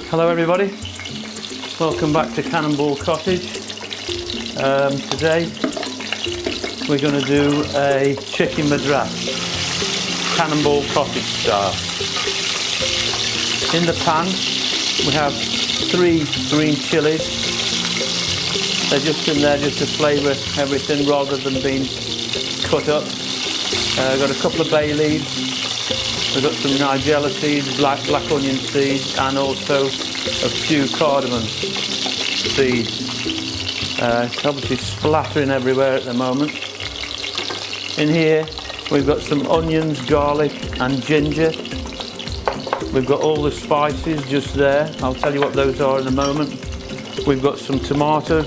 Hello everybody, welcome back to Cannonball Cottage. Today we're going to do a chicken madras, Cannonball Cottage style. In the pan we have 3 green chilies. They're just in there just to flavour everything rather than being cut up. Got a couple of bay leaves. We've got some nigella seeds, black onion seeds, and also a few cardamom seeds. It's obviously splattering everywhere at the moment. In here we've got some onions, garlic and ginger. We've got all the spices just there. I'll tell you what those are in a moment. We've got some tomato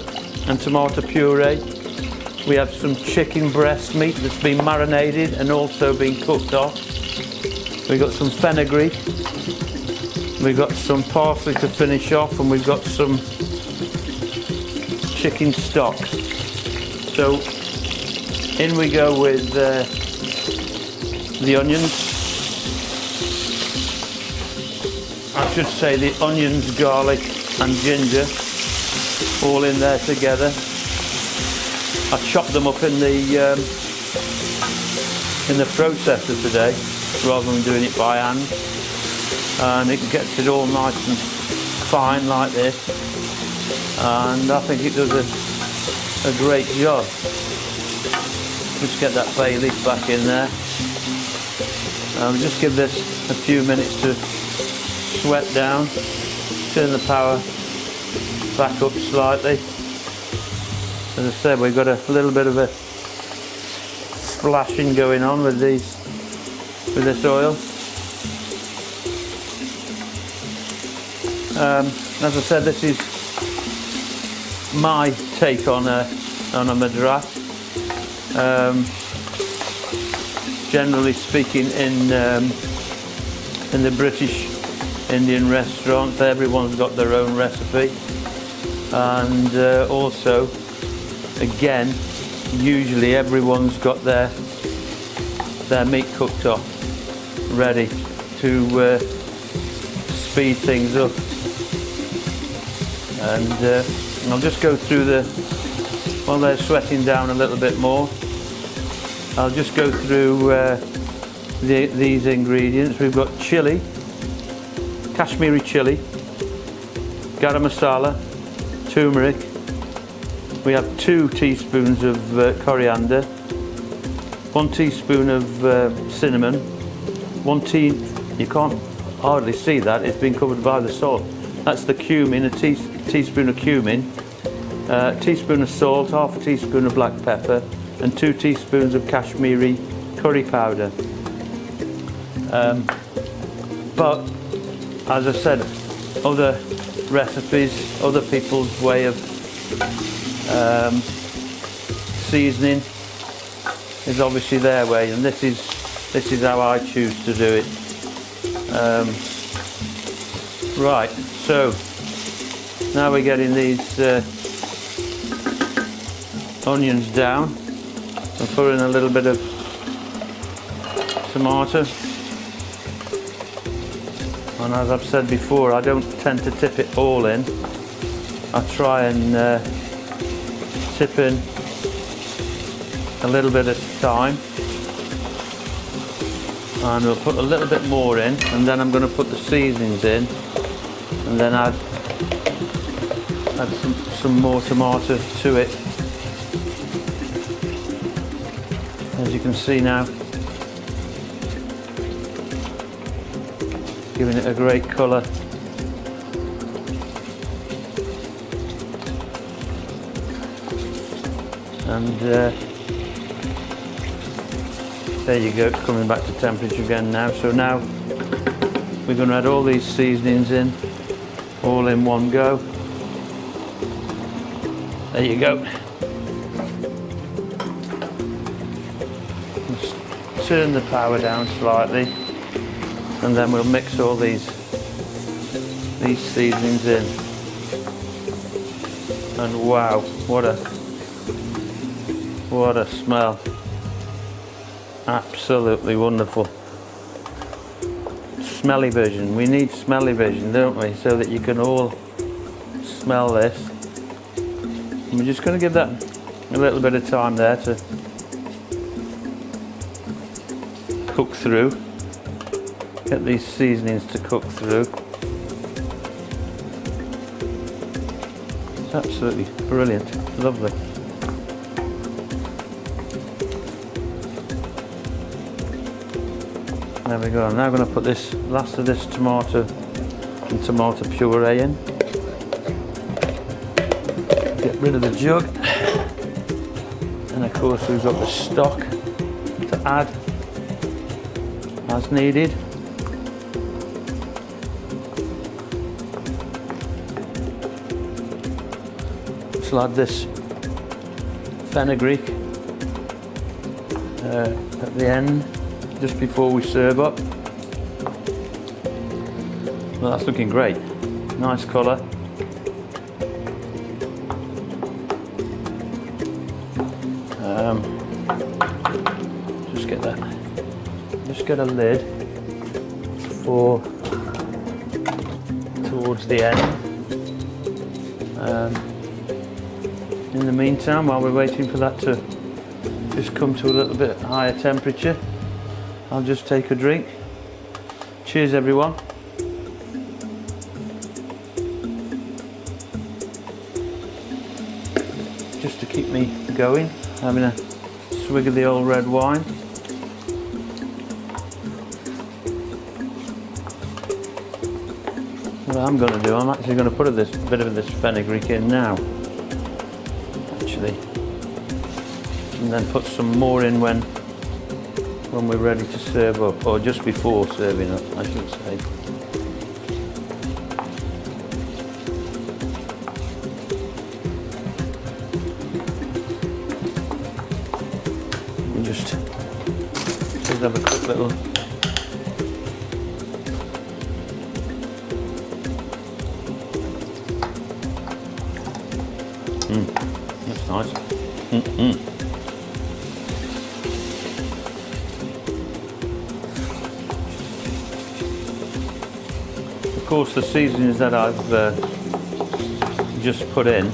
and tomato puree. We have some chicken breast meat that's been marinated and also been cooked off. We've got some fenugreek, we've got some parsley to finish off, and we've got some chicken stock. So in we go with the onions. I should say the onions, garlic and ginger all in there together. I chopped them up in the processor today, rather than doing it by hand, and it gets it all nice and fine like this, and I think it does a great job. Just get that bay leaf back in there. Just give this a few minutes to sweat down. Turn the power back up slightly. As I said, we've got a little bit of a splashing going on with this oil. As I said, this is my take on a madras. Generally speaking, in the British Indian restaurants, everyone's got their own recipe, and also, again, usually everyone's got their meat cooked up, ready to speed things up. And I'll just go through while they're sweating down a little bit more, I'll just go through these ingredients. We've got chili, Kashmiri chili, garam masala, turmeric. We have 2 teaspoons of coriander, 1 teaspoon of cinnamon, you can't hardly see that, it's been covered by the salt. That's the cumin, a teaspoon of cumin, a teaspoon of salt, half a teaspoon of black pepper, and 2 teaspoons of Kashmiri curry powder. But as I said, other recipes, other people's way of seasoning is obviously their way, and this is how I choose to do it. Right, so now we're getting these onions down. I'll put in a little bit of tomato, and as I've said before, I don't tend to tip it all in. I try and tip in a little bit at a time, and we'll put a little bit more in, and then I'm going to put the seasonings in, and then add some more tomato to it. As you can see now, giving it a great colour. And there you go, it's coming back to temperature again now. So now we're going to add all these seasonings in, all in one go. There you go. Just turn the power down slightly, and then we'll mix all these seasonings in. And wow, what a smell. Absolutely wonderful. smelly vision. We need smelly vision, don't we? So that you can all smell this. And we're just going to give that a little bit of time there to cook through. Get these seasonings to cook through. It's absolutely brilliant, lovely. There we go. I'm now going to put this last of this tomato and tomato puree in. Get rid of the jug. And of course we've got the stock to add as needed. So add this fenugreek at the end, just before we serve up. Well, that's looking great. Nice colour. Just get that. Just get a lid for towards the end. In the meantime, while we're waiting for that to just come to a little bit higher temperature, I'll just take a drink. Cheers everyone. Just to keep me going, having a swig of the old red wine. What I'm going to do, I'm actually going to put a bit of this fenugreek in now. Actually. And then put some more in when we're ready to serve up, or just before serving up, I should say. And just have a quick little that's nice. Of course, the seasonings that I've just put in,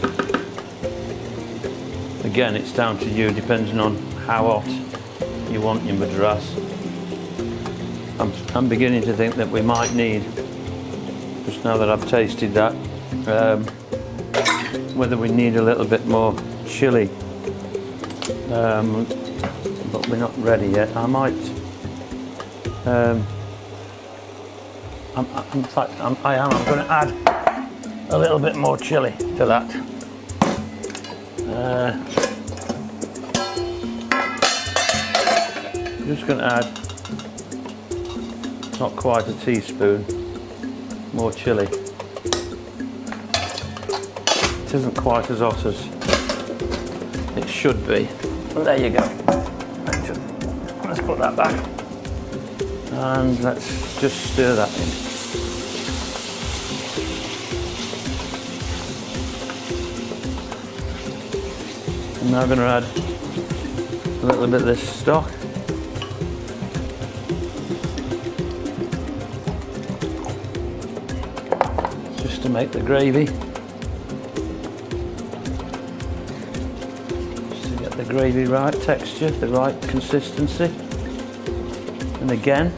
again, it's down to you, depending on how hot you want your madras. I'm beginning to think that we might need, just now that I've tasted that, whether we need a little bit more chili, but we're not ready yet. I might. In fact, I'm going to add a little bit more chili to that. I'm just going to add, not quite a teaspoon, more chili. It isn't quite as hot as it should be. But there you go. Let's put that back. And let's just stir that in. I'm now going to add a little bit of this stock. Just to make the gravy. Just to get the gravy right texture, the right consistency. And again,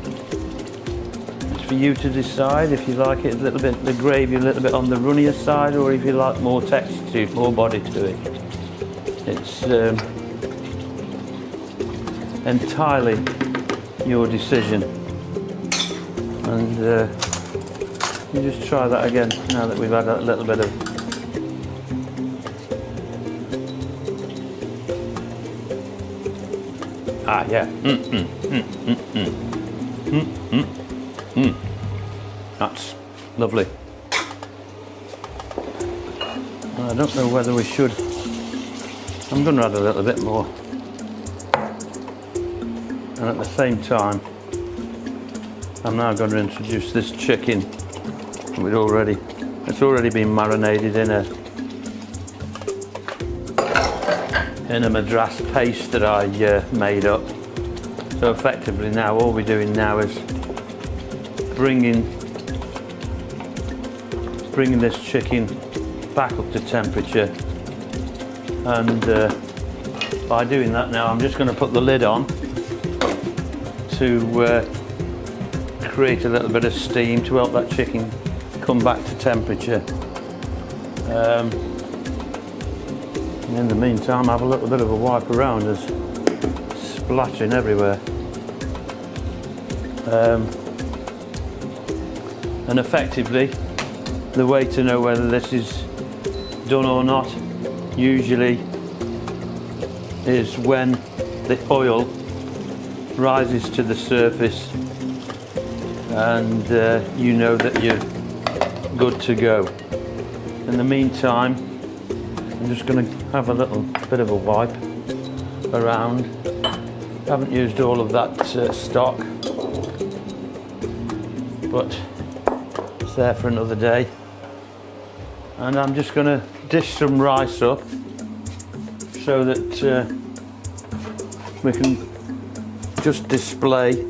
it's for you to decide if you like it a little bit, the gravy a little bit on the runnier side, or if you like more texture, more body to it. It's entirely your decision. And you just try that again now that we've had a little bit of yeah. That's lovely. I don't know whether we should. I'm going to add a little bit more. And at the same time, I'm now going to introduce this chicken. It's already been marinated in a madras paste that I made up. So effectively now, all we're doing now is bringing this chicken back up to temperature, and by doing that now I'm just going to put the lid on to create a little bit of steam to help that chicken come back to temperature. And in the meantime, have a little bit of a wipe around. There's splashing everywhere. And effectively, the way to know whether this is done or not usually is when the oil rises to the surface, and you know that you're good to go. In the meantime, I'm just going to have a little bit of a wipe around. I haven't used all of that stock, but it's there for another day. And I'm just going to dish some rice up so that we can just display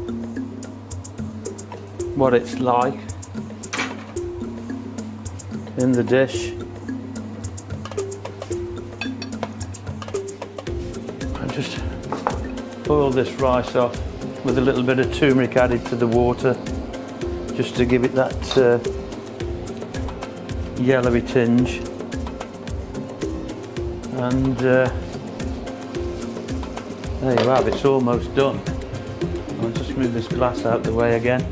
what it's like in the dish. And just boil this rice off with a little bit of turmeric added to the water, just to give it that yellowy tinge. And there you have, it's almost done. I'll just move this glass out the way again.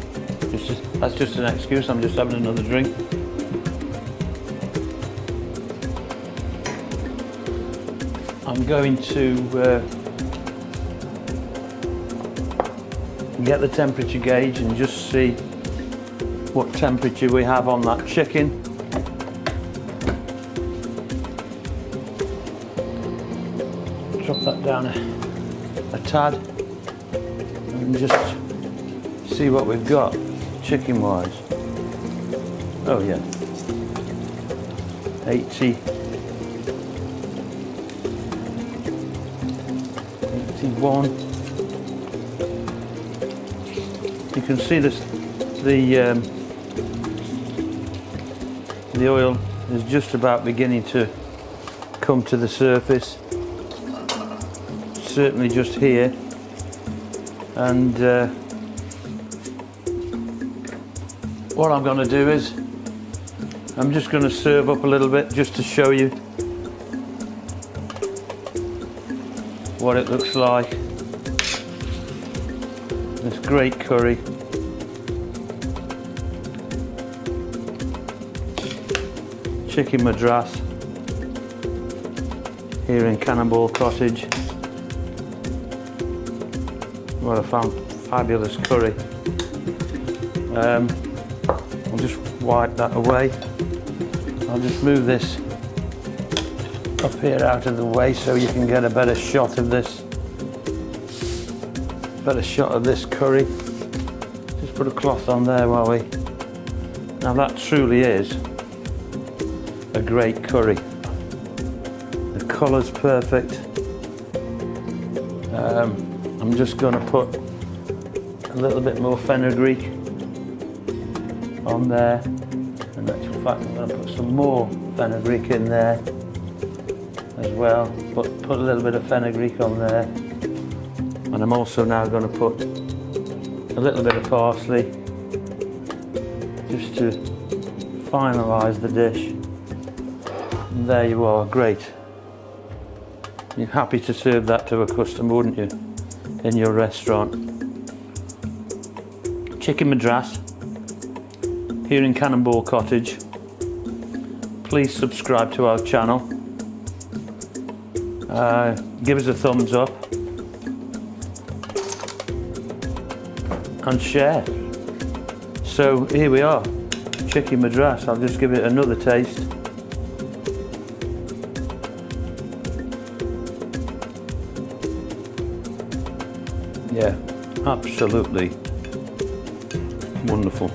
That's just an excuse, I'm just having another drink. I'm going to get the temperature gauge and just see what temperature we have on that chicken. Drop that down a tad and just see what we've got chicken wise. Oh yeah, 80, 81. You can see this, the oil is just about beginning to come to the surface, certainly just here. And what I'm going to do is I'm just going to serve up a little bit just to show you what it looks like. This great curry. Chicken MADRAS here in Cannonball Cottage. What a fabulous curry. I'll just wipe that away. I'll just move this up here out of the way so you can get a better shot of this. Curry. Just put a cloth on there while we... Now that truly is a great curry. The colour's perfect. I'm just going to put a little bit more fenugreek on there. In actual fact, I'm going to put some more fenugreek in there as well. Put a little bit of fenugreek on there. And I'm also now going to put a little bit of parsley just to finalise the dish. And there you are, great. You're happy to serve that to a customer, wouldn't you, in your restaurant? Chicken MADRAS here in Cannonball Cottage. Please subscribe to our channel. Give us a thumbs up and share. So here we are, chicken MADRAS. I'll just give it another taste. Yeah, absolutely wonderful.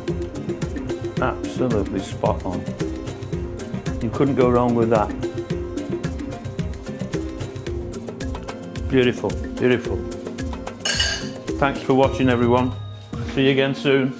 Absolutely spot on. You couldn't go wrong with that. Beautiful, beautiful. Thanks for watching, everyone. See you again soon.